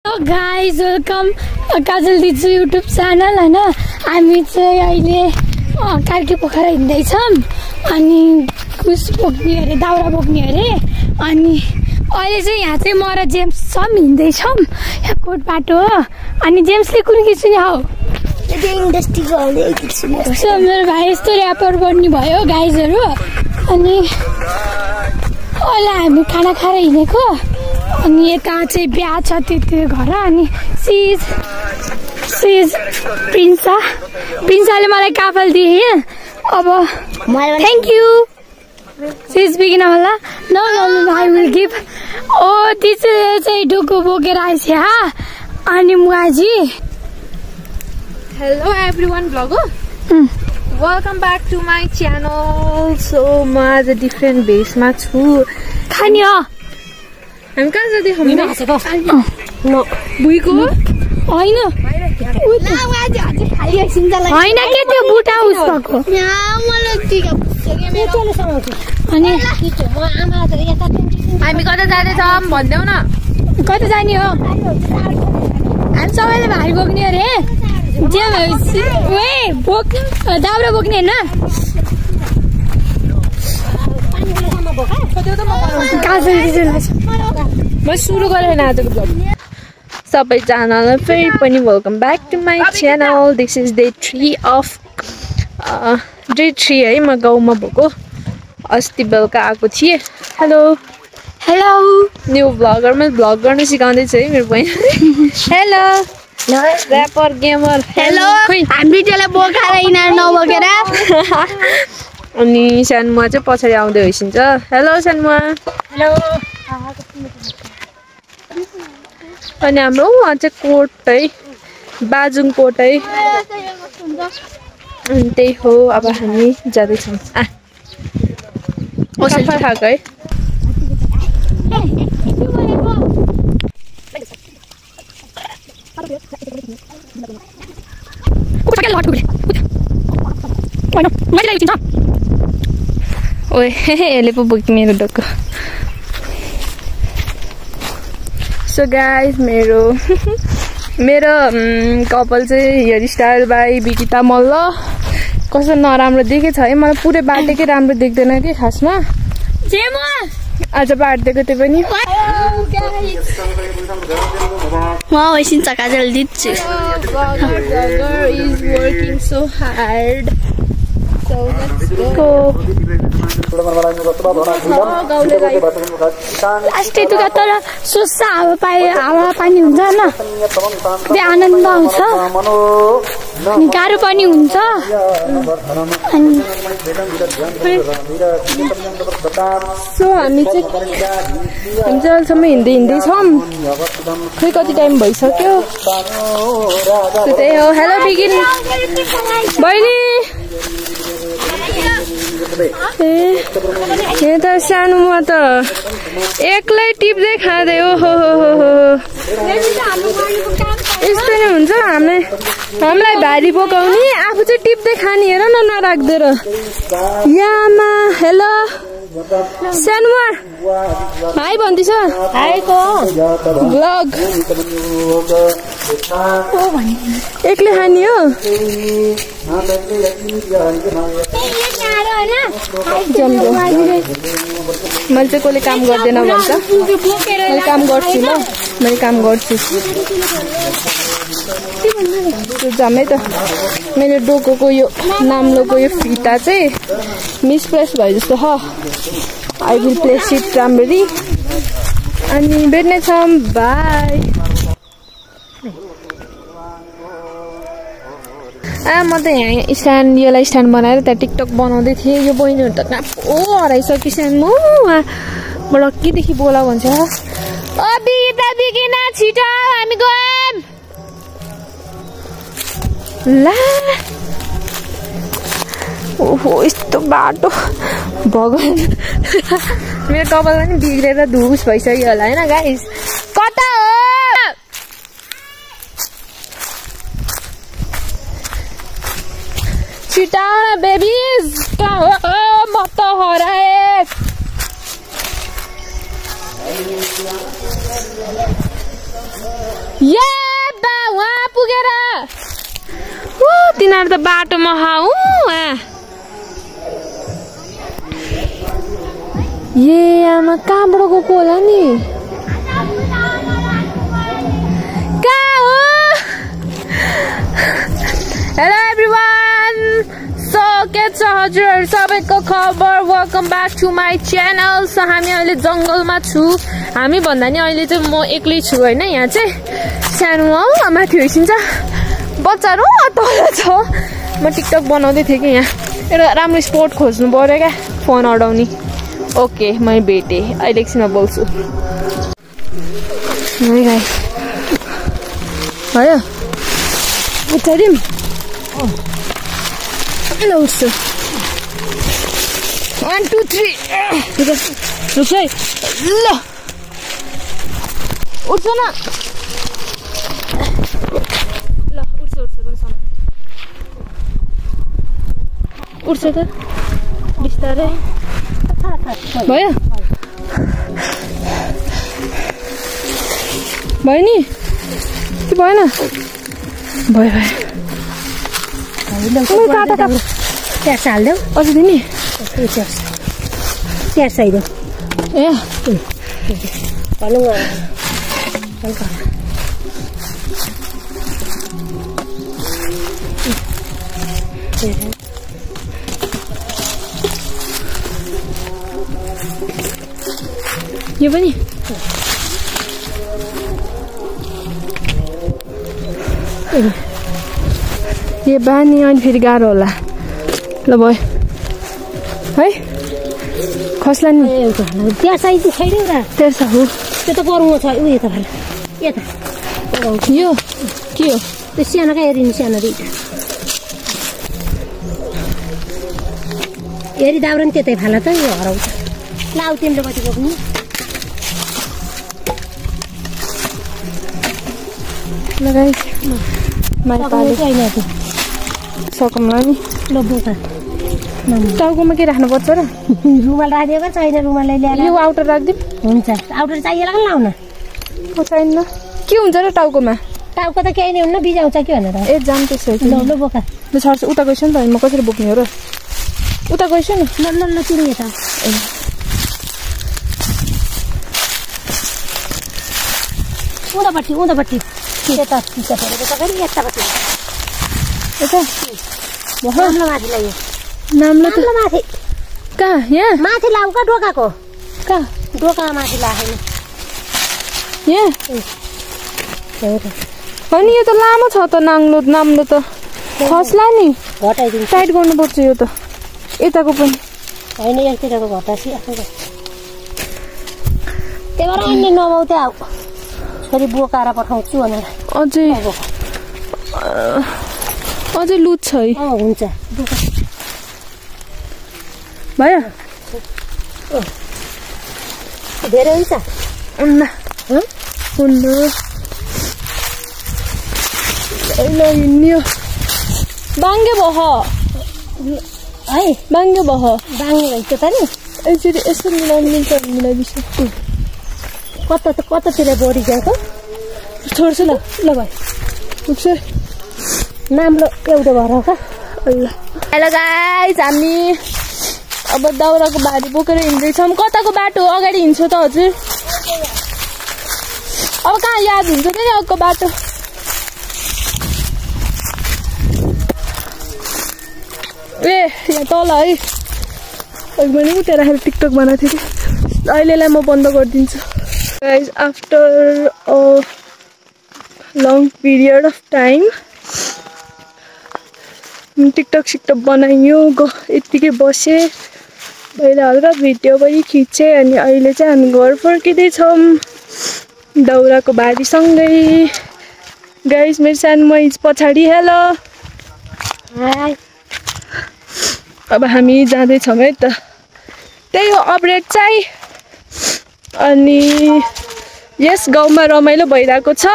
Guys welcome काजल दिजु YouTube channel हैन। हामी चाहिँ अहिले कार्की पोखरा हिँड्दैछौँ अनि कुस बोक्ने अरे दाउरा बोक्ने अरे। अनि अहिले चाहिँ यहाँ चाहिँ म र जेम्स छौँ हिँड्दैछौँ यहाँ कोट बाटो हो। अनि जेम्सले कुन गीत सुन्यो हौ? मेरो भाइ यस्तो ऱ्यापर बन्ने भयो गाइजहरू। अनि अहिले हामी खाना खाएर हिँडेको अनि यता चाहिँ बिहा छ त्यो घर। अनि सिज प्रिन्साले मलाई काफल दिए। अब थ्याङ्क यू सिज बिगिन होला न आई विल गिभ। ओ दिदीले चाहिँ डोको बोकेर आएछ अनि मुआजी। हेलो एभ्रिवान भ्लग हो। Welcome back to my channel. So म आज डिफ्रेन्ट भेषमा छु। खानी हो हामी कहाँ जाँदै भुइँको होइन के त्यो बुटा उस भएको। अनि हामी कता जाँदैछौँ भनिदेऊ न। कता जाने हो? हामी सबैले भारी बोक्ने अरे। जे बोक्ने दाउरा बोक्ने होइन। म सुरु गरेन आजको ब्लग। सबैजनालाई फेरि पनि welcome back to my channel. This is day 3 है। म गाउँमा भएको अस्ति बेलुका आएको थिएँ। Hello new vlogger. मैले भ्लग गर्न सिकाउँदैछु है मेरो बहिनी। Hello rapper gamer. हेलो हामी त्यसलाई बोकाएर यिनीहरू नबोकेर। अनि सानमुवा चाहिँ पछाडि आउँदै होइसिन्छ। हेलो सानमुवा। हेलो। अनि हाम्रो उहाँ चाहिँ कोट है बाजुङ कोट है। अनि त्यही हो। अब हामी जाँदैछौँ। सफा खाएको है। ओए यसले पो बोक्यो मेरो डोको। सो गाइज मेरो कपाल चाहिँ हेयर स्टाइल बाई बिकिता मल्ल। कस्तो नराम्रो देखेछ है। मलाई पुरै बाटेकै राम्रो देख्दैन कि खासमा। आज बाटिदिएको त्यो पनि। म होइसिन्छ काजल दिन्छु। लास्टै तुका तर सोच्छ हावा पानी हुन्छ होइन त्यो आनन्द आउँछ अनि गाह्रो पनि हुन्छ। अनि सो हामी चाहिँ अहिलेसम्म हिँड्दैछौँ। खै कति टाइम भइसक्यो। त्यही हो। हेलो बिगिन बहिनी। ए त सानोमा त एक्लै टिप्दै खाँदै हो। यस्तो नै हुन्छ। हामीलाई भारी बोकाउने आफू चाहिँ टिप्दै खाने। हेर न नराख्देर यामा। हेलो सानोमा हाई भन्दैछ। ब्लग एक्लै खाने हो। मैले चाहिँ कसले काम गर्दैन भन्छ। मैले काम गर्छु ल। मैले काम गर्छु जम्मै त। मेरो डोकोको यो नाम्लोको यो फिता चाहिँ मिसप्लेस भयो जस्तो छ। आई विल प्लेस इट राम्ररी। अनि भेट्नेछौँ। बाई। म त यहाँ स्ट्यान्ड यसलाई स्ट्यान्ड बनाएर त्यहाँ टिकटक बनाउँदै थिएँ। यो बहिनीहरू त नापो हराइसक्यो स्ट्यान्डमा। म लक्कीदेखि बोला भन्छ। बिगिन छिटो हामी गयौँ। ला ओहो यस्तो बाटो भगवान। मेरो कपाल पनि बिग्रेर धुस भइसक्यो होला होइन गाइस। कता हो छिटा बेबिज? कहाँ हो? म त हराएँ। वहाँ पुगेर तिनीहरू त बाटोमा आमा कहाँबाट गएको होला नि कहाँ हो हेलो एभ्रिवान सो के छ हजुरहरू सबैको खबर welcome back to my channel so हामी अहिले जङ्गलमा छु हामी भन्दा नि अहिले चाहिँ म एक्लै छु होइन यहाँ चाहिँ सानो माथि होइसिन्छ बच्चाहरू तल छ म टिकटक बनाउँदै थिएँ कि यहाँ एउटा राम्रो स्पोट खोज्नु पर्यो क्या फोन अडाउने ओके मैले भेटेँ अहिले एकछिनमा बोल्छु भयो उठ्छौँ ल उठ्छु 1 2 3 ठिक छ रुक है ल उठ्छ न ल उठ्छ उठ्छ त बिस्तारै भयो भयो नि कि भएन भयो प्याज हाल्देऊ अझ दिने प्याज चाहिँदैन ए भनौँ यो पनि यो बानी अनि फेरि गाह्रो होला ल भयो है खस्ला नि प्याज चाहिँदैन छैन र त्यसो हो त्यो त गरौँ छ उयो त यता यो के हो त्यो सानोकै हेरिनु सानो दुइटा हेरी दाउरा नि त्यतै फाला त यो हराउँछ लाउ तिमीले कति बोक्नु लगाइ माइपाले सकौँला नि ल बोका टाउकोमा के राख्नुपर्छ र रुमाल राखिदिएको छैन रुमालले ल्याएर यो आउटर राखिदिउँ हुन्छ आउटर चाहिएला नि लाउन चाहिन्न के हुन्छ र टाउकोमा टाउको त केही नै हुन्न बिजाउँछ कि भनेर ए जाम त्यसो ल ल बोका ल छर्छु उता गइस नि त म कसरी बोक्ने हो र उता गइस नि ल ल ल तिमी यता उँधोपट्टि यता पिछा परेको त फेरि यतापट्टि यता नाम्लो माथि लाग्यो नाम्लो त माथि कहाँ यहाँ माथि लाउ का डोकाको कहाँ डोका माथि लागेन यहाँ अनि यो त लामो छ त नाम्लो त खस्ला नि घटाइदिन्छ टाइट गर्नुपर्छ यो त यताको पनि होइन एकतिरको घटासी आफ्नो त्यही भएर अन्य नभाउ त्यहाँ छोरी बोकाएर पठाउँछु भनेर अझै लुज छ है हुन्छ भयो धेरै हुन्छ हिँड्यो बाङ्गे भह है बाङ्गे भह बाङ्गे भइसक्यो त नि यसरी यसो मिलाउनु मिल्छ मिलाइदिन्छु कतातिर बोडी गएको छोड्छु ल ल भाइ पुग्छ नाम्लो एउटा भएर का हेलो गाइस हामी अब दाउराको भारी बोकेर हिँड्दैछौँ कताको बाटो अगाडि हिँड्छ त हजुर अब कहाँ याद हुन्छ नि अर्को बाटो ए यहाँ तल है मैले उता राखेर टिकटक बनाएको थिएँ कि अहिलेलाई म बन्द गरिदिन्छु guys after a long period of time TikTok सिकटक बनाइयो यत्तिकै बसेँ पहिला हल्का भिडियो पनि खिचेँ अनि अहिले चाहिँ हामी घर फर्किँदैछौँ दाउराको भारीसँगै गाइस मेरो सानो मैज पछाडि हेलो अब हामी जाँदैछौँ है त त्यही हो अपडेट चाहिँ अनि यस गाउँमा रमाइलो भइरहेको छ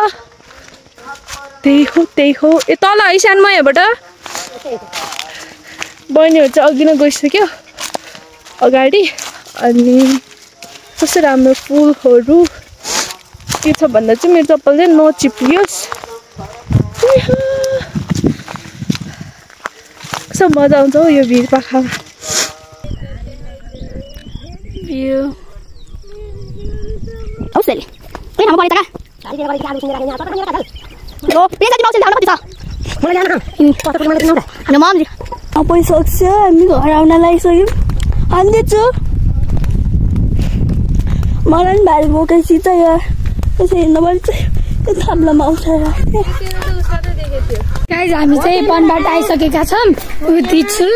त्यही हो ए तल है सानो यहाँबाट बहिनीहरू चाहिँ अघि नै गइसक्यो अगाडि अनि कस्तो राम्रो फुलहरू के छ भन्दा चाहिँ मेरो चप्पल चाहिँ नचिप्लियोस्। कस्तो मजा आउँछ हौ यो भिर पाखामा। भ्यू पैसक्छ हामी घर आउन लागिसक्यौँ। हान्दैछु मलाई पनि भारी बोकेपछि चाहिँ यार यसो हिँड्नुपर्छ त्यो थाम्लोमा उठाएर। गाइज हामी चाहिँ वनबाट आइसकेका छौँ। उति छु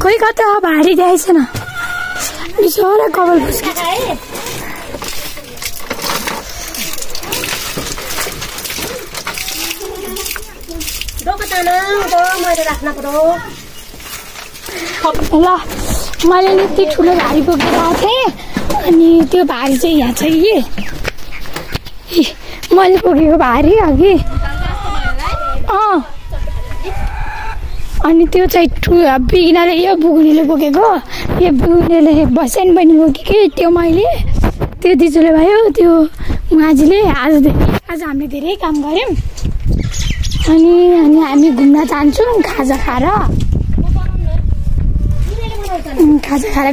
खोइ कता भारी देखाइ छैन बिचरा कपाल फुस्केछ। ल मैले यति ठुलो भारी बोकेर आएको थिएँ अनि त्यो भारी चाहिँ यहाँ छ कि मैले बोकेको भारी अघि अनि त्यो चाहिँ बिगिनाले यो बुगुनीले बोकेको यो बुगुनीले बस्यान बहिनी बोकेको त्यो मैले त्यो दिजुले भयो त्यो माझीले आज हामीले धेरै काम गऱ्यौँ अनि हामी घुम्न जान्छौँ खाजा खाएर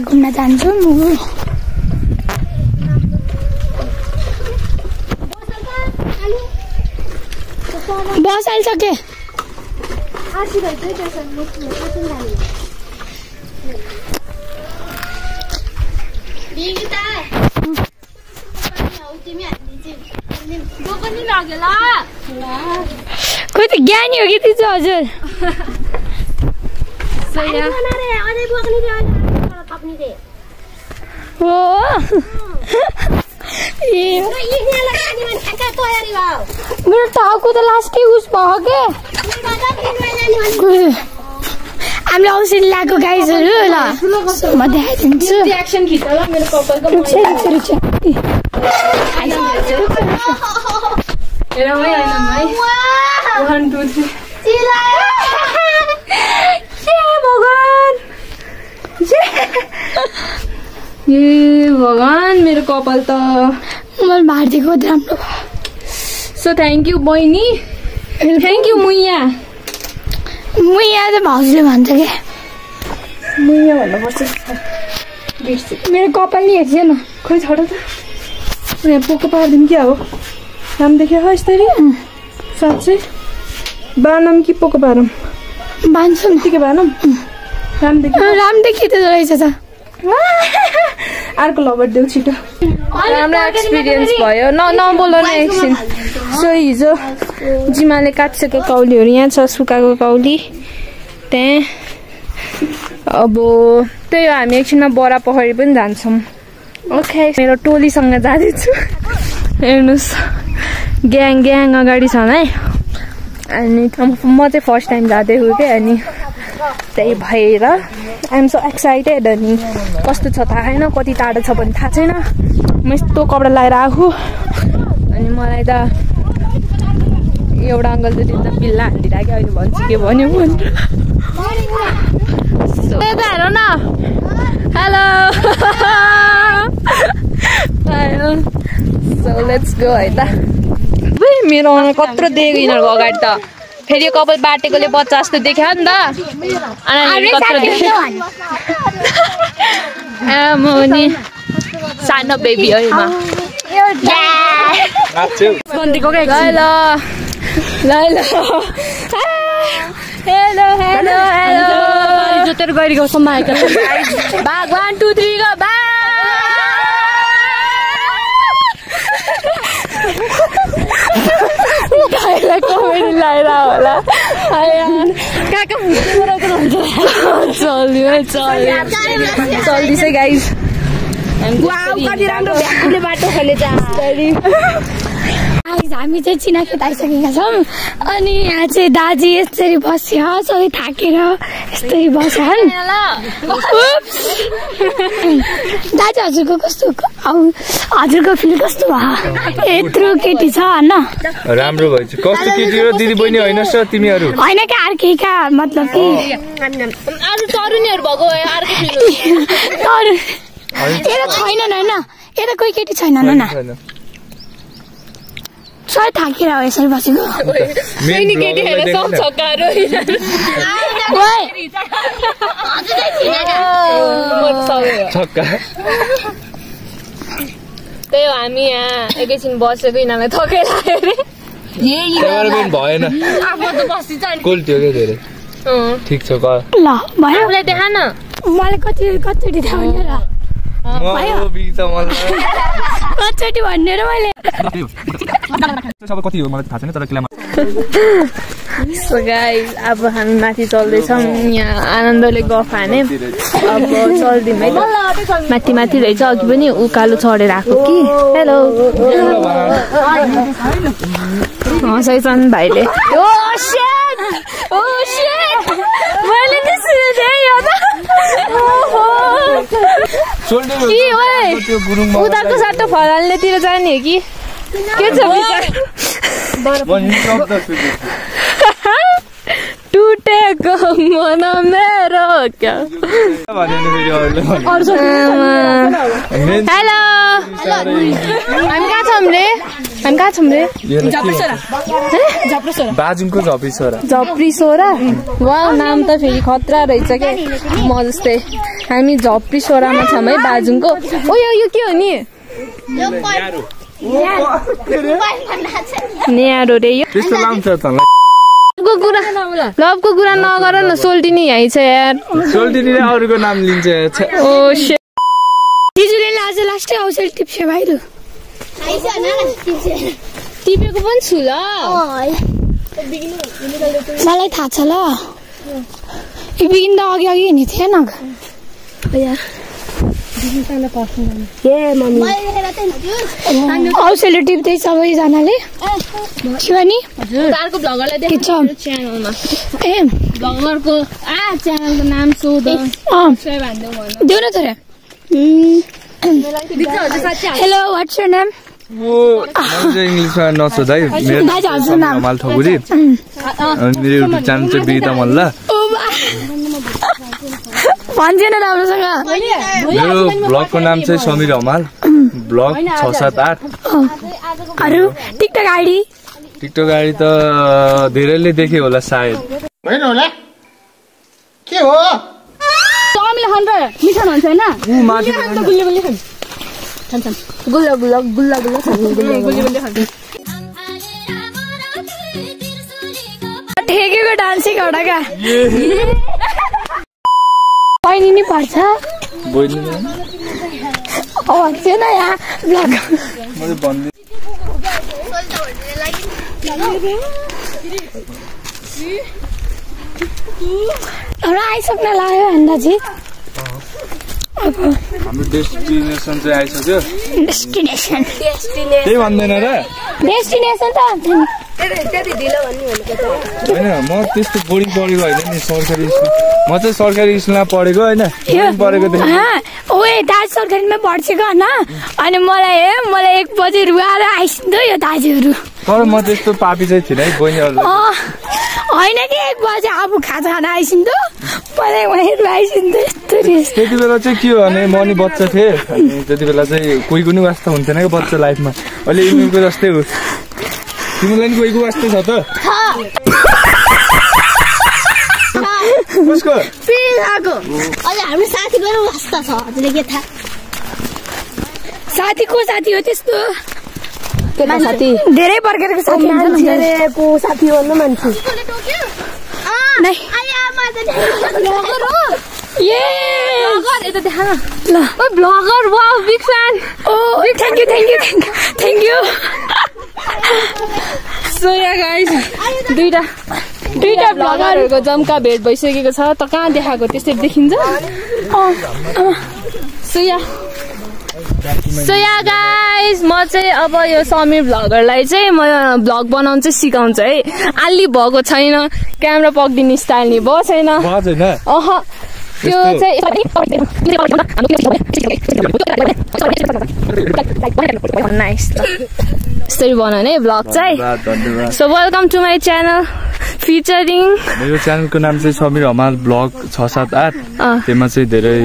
घुम्न जान्छौँ। बस आइसके कोही त ज्ञानी हो कि तिज हजुर मेरो टाउको त लास्टै उस भयो के हामीले औषधि ल्याएको गाइजहरू। ल म देखाइदिन्छु। ए भगवान मेरो कपाल त मैले भारिदिएको राम्रो भयो। सो थ्याङ्क यू बहिनी। थ्याङ्क यू मुइया। मुइया त भाउजूले भन्छ क्या मुइया भन्नुपर्छ। मेरो कपाल नि हेर्छ न खोइ छोड त यहाँ पोको पारिदिउँ क्या हो। राम देख्यो हो यस्तरी साँच्चै बानम कि पोको पारौँ बान्छु के बानम राम देखि त रहेछ त अर्को लबर देऊ छिटो। राम्रो एक्सपिरियन्स भयो नबोल न एकछिन। सो हिजो जिमाले काटिसकेको कौलीहरू यहाँ छ सुकाएको कौली त्यहाँ। अब त्यही हो हामी एकछिनमा बडा पोखरी पनि जान्छौँ। ओके मेरो टोलीसँग जाँदैछु हेर्नुहोस् ग्याङ अगाडि छ है अनि म चाहिँ फर्स्ट टाइम जाँदैछु क्या अनि त्यही भएर आइएम सो एक्साइटेड। अनि कस्तो छ थाहा छैन कति टाढो छ भने थाहा छैन। म यस्तो कपडा लगाएर आएको अनि मलाई त एउटा अङ्कल चाहिँ त्यो बिल्ला हालिदिरहेको अहिले भन्छु के भन्यो भनेर। हेर न हेलो सो लेट्स गो है त। मेरो कत्रो देखेको यिनीहरूको अगाडि त फेरि यो कपाल बाटेकोले बच्चा जस्तो देख्यो नि त अनि कत्रो देख्यो म नि सानो बेबी हो म गन्तीको ल हेलो हेलो हेलो जोतेर गइरहेको समाएको भाग 1 2 3 गो भाग। कमेडी लगाएर होला चल्दैछ गाइस। हामी चाहिँ चिनाखेत आइसकेका छौँ अनि यहाँ चाहिँ दाजी यसरी बस्यो सबै थाकेर यस्तरी बस्छन्। दाजु हजुरको कस्तो हजुरको फिल कस्तो भयो यत्रो केटी छ होइन राम्रो भएछ। कस्तो केटी हो दिदी बहिनी होइन सर तिमीहरू होइन क्या अर्कैका मतलब कि आज तरुनीहरू भएको अर्कै छैनन् होइन यता कोही केटी छैन न सबै थाकेर हो यसरी बसेको त्यही हो हामी यहाँ एकैछिन बसेको यिनीहरूलाई थकेर भएन कोल्ट्यो क्या धेरै ठिक छ ल भयो उसलाई देखा न मलाई कतिचोटि थाहा हुने र कतिचोटि भन्ने र मैले कति हो मलाई थाहा छैन तर किलामा सो गाइस अब हामी माथि चल्दैछौँ यहाँ आनन्दले गफ हाने अब चल्दिउँ है माथि माथि रहेछ अघि पनि उकालो चढेर आएको कि हेलो हँसाइछन् भाइले उताको साटो फलाल्नेतिर जाने हो कि के छ विचार टुटेको मन मेरो क्या हेलो हामी कहाँ छौँ रे बाजुङको झप्री सोरा वा नाम त फेरि खतरा रहेछ क्या म जस्तै हामी झप्री सोरामा छौँ है बाजुङको ओ यो के हो नि न्यारो रे यो लभको कुरा नगर न सोल्टिनी यहीँ छ यार सोल्टिनीले अरूको नाम लिन्छ ओ शिट दिजुले आज लास्टै औषधि टिप्छ भाइले टिपेको पनि छु ल मलाई थाहा छ ल यो बिगिन त अघि हिँड्ने थिएन औषधि टिप्दै सबैजनाले शिवानी अर्को भ्लगरलाई देख्छ च्यानलमा ए भ्लगरको च्यानलको नाम सोध देऊ न तर हेलो व्हाट्स योर नेम इङ्ग्लिसमा नसोध है मेरो ठकुरी मेरो युट्युब च्यानल चाहिँ बिरिता मल्ल भन्छेन राम्रोसँग मेरो ब्लगको नाम चाहिँ समीर हमाल ब्लग 678 अरू टिकटक आइडी त धेरैले देखे होला सायद होइन होला के हो टमले खान्छ मिठो हुन्छ हैन गुल्ला ठेकेको डान्स सिकाउडा का बहिनी नि पर्छ भन्छ न यहाँ ब्लग हाम्रो आइसक्न लाग्यो अन्दाजी हाम्रो डेस्टिनेसन चाहिँ आइसक्यो डेस्टिनेसन त्यही भन्दैन र डेस्टिनेसन त होइन म त्यस्तो बोर्डिङ पढेको होइन नि सरकारी स्कुल म चाहिँ सरकारी स्कुलमा पढेको होइन पढेको ओए दाजु सरकारीमा पढ्छेको होइन अनि मलाई 1 बजे रुवाएर आइसिन्थ्यो यो दाजुहरू तर म त्यस्तो पापी चाहिँ थिएन है बहिनीहरू होइन कि 1 बजे आफू खाजा खान आइसिन्थ्यो मलाई उनीहरू आइसिन्थ्यो यस्तो त्यति बेला चाहिँ के हो भने म नि बच्चा थिएँ अनि त्यति बेला चाहिँ कोही पनि वास्ता हुन्थेन क्या बच्चा लाइफमा अहिले इमेलको जस्तै हो तिमीलाई नि कोहीको वास्ता छ त कसको हाम्रो साथीको वास्ता छ हजुरले के थाहा साथीको साथी हो त्यस्तो साथी धेरै प्रकारको साथी मान्छेको साथी भन्नु मान्छे bagger wow big fan thank you so yeah guys दुईटा ब्लगरहरूको जम्का भेट भइसकेको छ त कहाँ देखाएको त्यस्तै देखिन्छ सो या गाइस म चाहिँ अब यो समीर भ्लगरलाई चाहिँ म भ्लग बनाउनु चाहिँ सिकाउँछु है अलि भएको छैन क्यामेरा पक्दिने स्टाइल नि भयो छैन त्यो चाहिँ नाइस यसरी बनाउने है भ्लग चाहिँ so welcome to my channel featuring मेरो च्यानलको नाम चाहिँ समीर हमाल ब्लग 678 त्यसमा चाहिँ धेरै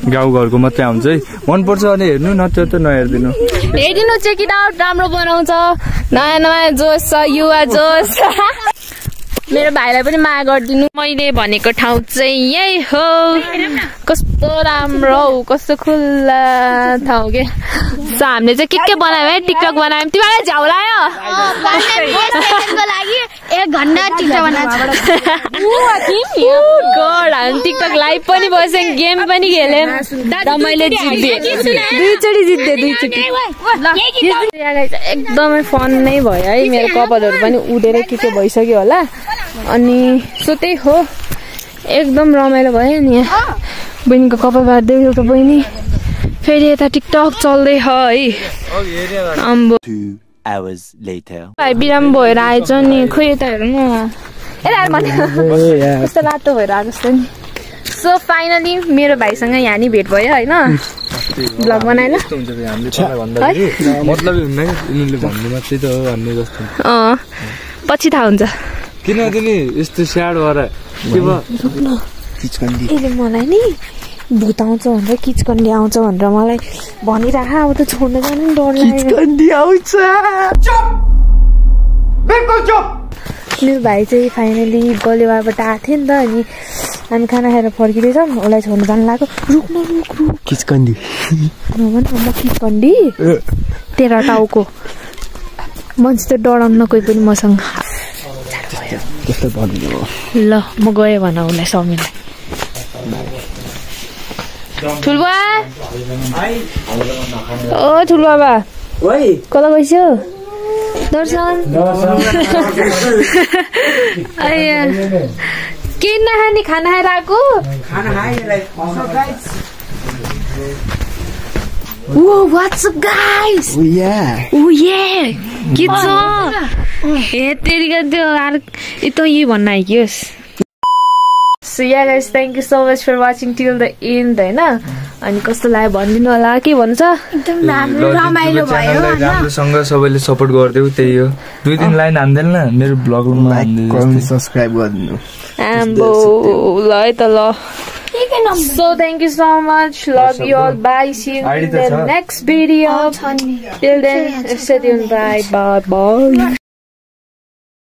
गाउँघरको मात्रै आउँछ है। मनपर्छ भने हेर्नु, नत्र त नहेरिदिनु। हेरिदिनु, चेक इट आउट, राम्रो बनाउँछ, नयाँ नयाँ जोस छ, युवा जोस। मेरो भाइलाई पनि माया गरिदिनु। मैले भनेको ठाउँ चाहिँ यही हो। कस्तो राम्रो, कस्तो खुल्ला ठाउँ के। सो हामीले चाहिँ के बनायौँ है, टिकटक बनायौँ। तिमीलाई झ्याउ लाग्यो? 1 घण्टा टिकटक बनाएको हामी टिकटक लाइभ पनि बस्यौँ, गेम पनि खेल्यौँ र मैले जितेँ। दुईचोटि जित्दै, दुईचोटि। एकदमै फन नै भयो है। मेरो कपालहरू पनि उडेर के भइसक्यो होला। अनि सो त्यही हो, एकदम रमाइलो भयो नि। यहाँ बहिनीको कपाल बाँध्दै एउटा बहिनी, फेरि यता टिकटक चल्दै है। अम्बो भाइ बिराम भएर आएछ नि, खोइ यता हेर्नु न, कस्तो लाटो भएर आएको जस्तो नि। सो फाइनली मेरो भाइसँग यहाँ नि भेट भयो होइन, ब्लग बनाएन। पछि थाहा हुन्छ किनकि यस्तो स्याड भएर यसले मलाई नि भूत आउँछ भनेर, किचकन्डी आउँछ भनेर मलाई भनिराख। अब त छोड्न जानु नि डर लाग्छ। मेरो भाइ चाहिँ फाइनली गलेवारबाट आएको थियो नि त, अनि हामी खाना खाएर फर्किँदैछौँ, उसलाई छोड्नु जानु लाग्यो। रुक्न रुक किचकन्डी नभन, म किचकन्डी तेह्र टाउको मान्छे त डराउन कोही पनि मसँग। ल म गएँ भन उसलाई, समीलाई। ठुलबा ओ ठुलबाबा कता गइस्यो? दर्शन के नखाने, खाना खाएर आएको? Whoa, what's up guys? Oh yeah. Oh yeah. के छ? हे तेरिका त्यो यता यही भन्न आइकियोस्। So yeah guys, thank you so much for watching till the end हैन। अनि कस्तो लाग्यो भनिदिनु होला, के भन्छ? एकदम रमाइलो भयो। राम्रोसँग सबैले सपोर्ट गरिदेऊ, त्यही हो। 2-3 लाइन हान्दैन न मेरो ब्लगमा, लाइक सब्स्क्राइब गरिदिनु। आम्बो ल है त ल। So thank you so much. Love you all. Bye. See you in the next video. Till then, stay tuned. Bye. Bye. Bye.